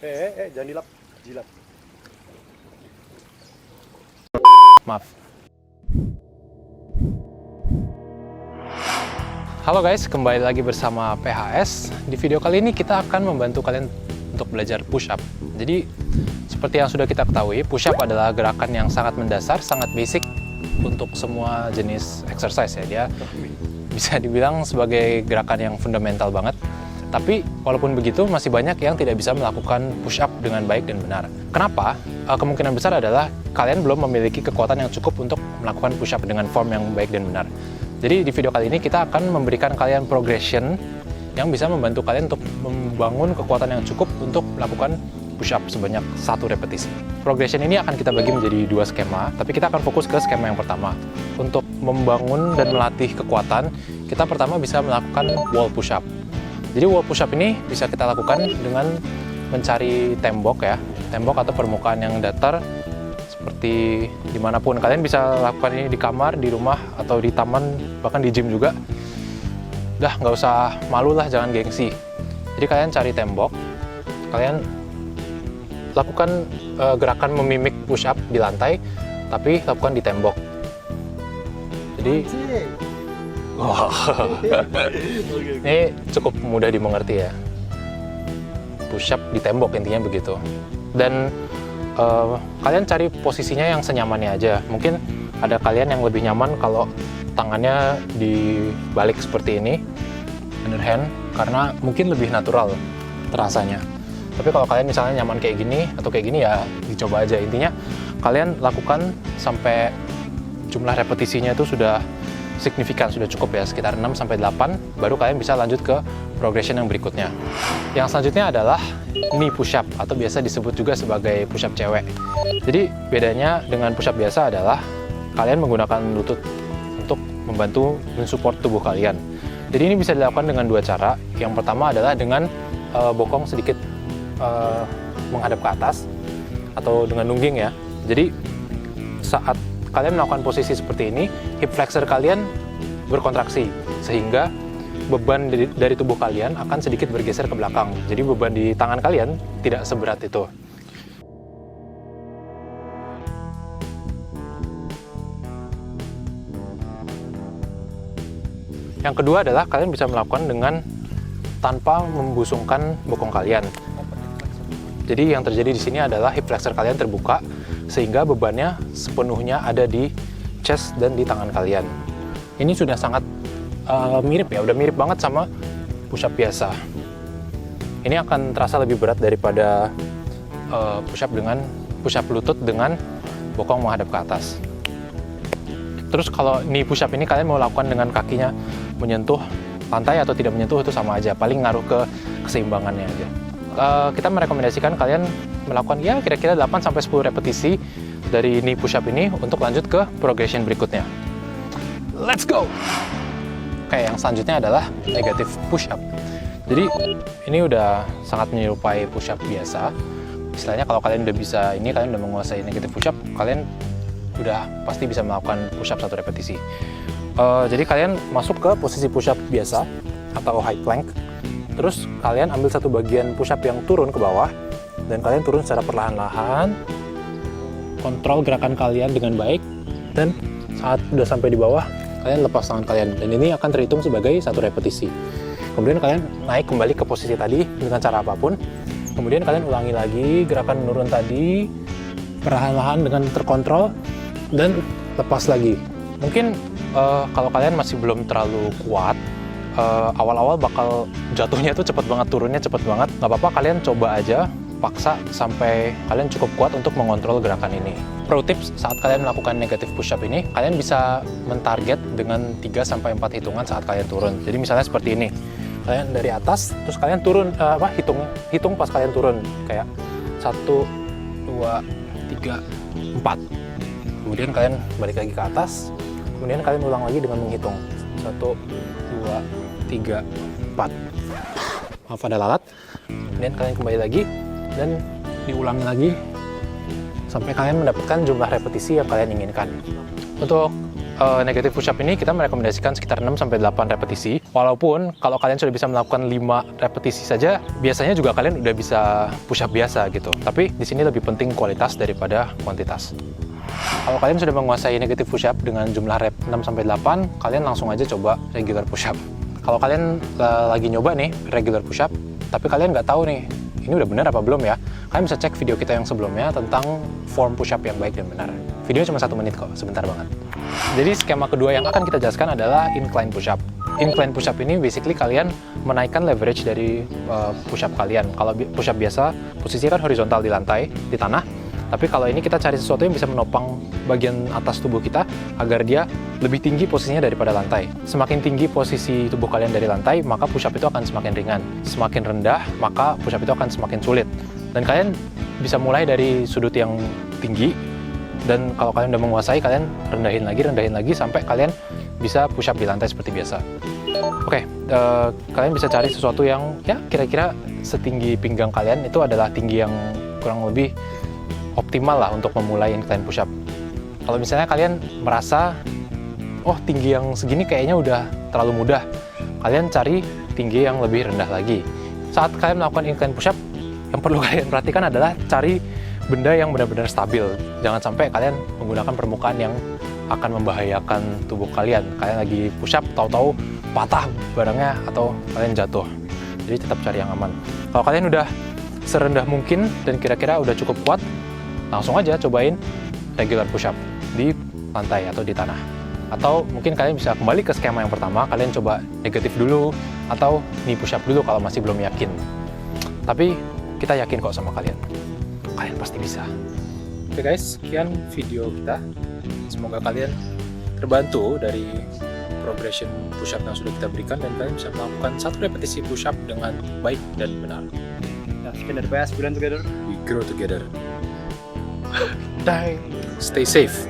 Jangan dilap, jilat. Maaf. Halo guys, kembali lagi bersama PHS. Di video kali ini kita akan membantu kalian untuk belajar push up. Jadi, seperti yang sudah kita ketahui, push up adalah gerakan yang sangat mendasar, sangat basic untuk semua jenis exercise ya. Dia bisa dibilang sebagai gerakan yang fundamental banget. Tapi walaupun begitu, masih banyak yang tidak bisa melakukan push up dengan baik dan benar. Kenapa? Kemungkinan besar adalah kalian belum memiliki kekuatan yang cukup untuk melakukan push up dengan form yang baik dan benar. Jadi di video kali ini kita akan memberikan kalian progression yang bisa membantu kalian untuk membangun kekuatan yang cukup untuk melakukan push up sebanyak 1 repetisi. Progression ini akan kita bagi menjadi 2 skema, tapi kita akan fokus ke skema yang pertama. Untuk membangun dan melatih kekuatan, kita pertama bisa melakukan wall push up. Jadi wall push up ini bisa kita lakukan dengan mencari tembok ya, tembok atau permukaan yang datar seperti dimanapun. Kalian bisa lakukan ini di kamar, di rumah, atau di taman, bahkan di gym juga. Udah, nggak usah malu lah, jangan gengsi. Jadi kalian cari tembok, kalian lakukan gerakan memimik push up di lantai, tapi lakukan di tembok. Jadi ini cukup mudah dimengerti ya. Push up di tembok intinya begitu. Dan kalian cari posisinya yang senyamannya aja. Mungkin ada kalian yang lebih nyaman kalau tangannya dibalik seperti ini, underhand, karena mungkin lebih natural terasanya. Tapi kalau kalian misalnya nyaman kayak gini atau kayak gini ya dicoba aja. Intinya kalian lakukan sampai jumlah repetisinya itu sudah signifikan, sudah cukup ya, sekitar 6-8, baru kalian bisa lanjut ke progression yang berikutnya. Yang selanjutnya adalah knee push up, atau biasa disebut juga sebagai push up cewek. Jadi bedanya dengan push up biasa adalah kalian menggunakan lutut untuk membantu mensupport tubuh kalian. Jadi ini bisa dilakukan dengan 2 cara. Yang pertama adalah dengan bokong sedikit menghadap ke atas, atau dengan nungging ya. Jadi saat kalian melakukan posisi seperti ini, hip flexor kalian berkontraksi, sehingga beban dari tubuh kalian akan sedikit bergeser ke belakang. Jadi beban di tangan kalian tidak seberat itu. Yang kedua adalah kalian bisa melakukan dengan tanpa membusungkan bokong kalian. Jadi yang terjadi di sini adalah hip flexor kalian terbuka, sehingga bebannya sepenuhnya ada di chest dan di tangan kalian. Ini sudah sangat mirip ya, udah mirip banget sama push up biasa. Ini akan terasa lebih berat daripada push up lutut dengan bokong menghadap ke atas. Terus kalau knee push up ini kalian mau lakukan dengan kakinya menyentuh lantai atau tidak menyentuh, itu sama aja, paling ngaruh ke keseimbangannya aja. Kita merekomendasikan kalian melakukan ya kira-kira 8-10 repetisi dari knee push up ini untuk lanjut ke progression berikutnya. Let's go! Oke, yang selanjutnya adalah negative push up. Jadi ini udah sangat menyerupai push up biasa. Istilahnya kalau kalian udah bisa ini, kalian udah menguasai negative push up, kalian udah pasti bisa melakukan push up 1 repetisi. Jadi kalian masuk ke posisi push up biasa atau high plank. Terus kalian ambil satu bagian push up yang turun ke bawah, dan kalian turun secara perlahan-lahan, kontrol gerakan kalian dengan baik, dan saat udah sampai di bawah, kalian lepas tangan kalian, dan ini akan terhitung sebagai 1 repetisi. Kemudian kalian naik kembali ke posisi tadi dengan cara apapun, kemudian kalian ulangi lagi gerakan menurun tadi, perlahan-lahan dengan terkontrol, dan lepas lagi. Mungkin kalau kalian masih belum terlalu kuat, awal-awal bakal jatuhnya tuh cepet banget, turunnya cepet banget. Nggak apa-apa, kalian coba aja, paksa sampai kalian cukup kuat untuk mengontrol gerakan ini. Pro tips, saat kalian melakukan negative push up ini, kalian bisa mentarget dengan 3-4 hitungan saat kalian turun. Jadi misalnya seperti ini, kalian dari atas, terus kalian turun, hitung pas kalian turun, kayak 1, 2, 3, 4. Kemudian kalian balik lagi ke atas, kemudian kalian ulang lagi dengan menghitung 1, 2, 3, 4. Maaf ada lalat. Kemudian kalian kembali lagi dan diulangi lagi sampai kalian mendapatkan jumlah repetisi yang kalian inginkan. Untuk negatif push-up ini kita merekomendasikan sekitar 6-8 repetisi. Walaupun kalau kalian sudah bisa melakukan 5 repetisi saja, biasanya juga kalian udah bisa push-up biasa gitu. Tapi di sini lebih penting kualitas daripada kuantitas. Kalau kalian sudah menguasai negatif push-up dengan jumlah rep 6-8, kalian langsung aja coba regular push-up. Kalau kalian lagi nyoba nih regular push-up, tapi kalian nggak tahu nih, ini udah benar apa belum ya? Kalian bisa cek video kita yang sebelumnya tentang form push-up yang baik dan benar. Videonya cuma 1 menit kok, sebentar banget. Jadi skema kedua yang akan kita jelaskan adalah incline push-up. Incline push-up ini basically kalian menaikkan leverage dari push-up kalian. Kalau push-up biasa, posisinya kan horizontal di lantai, di tanah. Tapi kalau ini kita cari sesuatu yang bisa menopang bagian atas tubuh kita agar dia lebih tinggi posisinya daripada lantai. Semakin tinggi posisi tubuh kalian dari lantai, maka push-up itu akan semakin ringan. Semakin rendah, maka push-up itu akan semakin sulit. Dan kalian bisa mulai dari sudut yang tinggi, dan kalau kalian udah menguasai, kalian rendahin lagi sampai kalian bisa push-up di lantai seperti biasa. Oke, kalian bisa cari sesuatu yang ya kira-kira setinggi pinggang kalian, itu adalah tinggi yang kurang lebih optimal lah untuk memulai incline push-up. Kalau misalnya kalian merasa, oh tinggi yang segini kayaknya udah terlalu mudah, kalian cari tinggi yang lebih rendah lagi. Saat kalian melakukan incline push-up, yang perlu kalian perhatikan adalah cari benda yang benar-benar stabil. Jangan sampai kalian menggunakan permukaan yang akan membahayakan tubuh kalian. Kalian lagi push-up, tahu-tahu patah barangnya atau kalian jatuh. Jadi tetap cari yang aman. Kalau kalian udah serendah mungkin dan kira-kira udah cukup kuat, langsung aja cobain regular push-up di lantai atau di tanah. Atau mungkin kalian bisa kembali ke skema yang pertama, kalian coba negatif dulu atau knee push-up dulu kalau masih belum yakin. Tapi kita yakin kok sama kalian. Kalian pasti bisa. Oke guys, sekian video kita. Semoga kalian terbantu dari progression push-up yang sudah kita berikan dan kalian bisa melakukan 1 repetisi push-up dengan baik dan benar. Nah, sekian dari PS Bulan Together. We grow together. Die. Stay safe.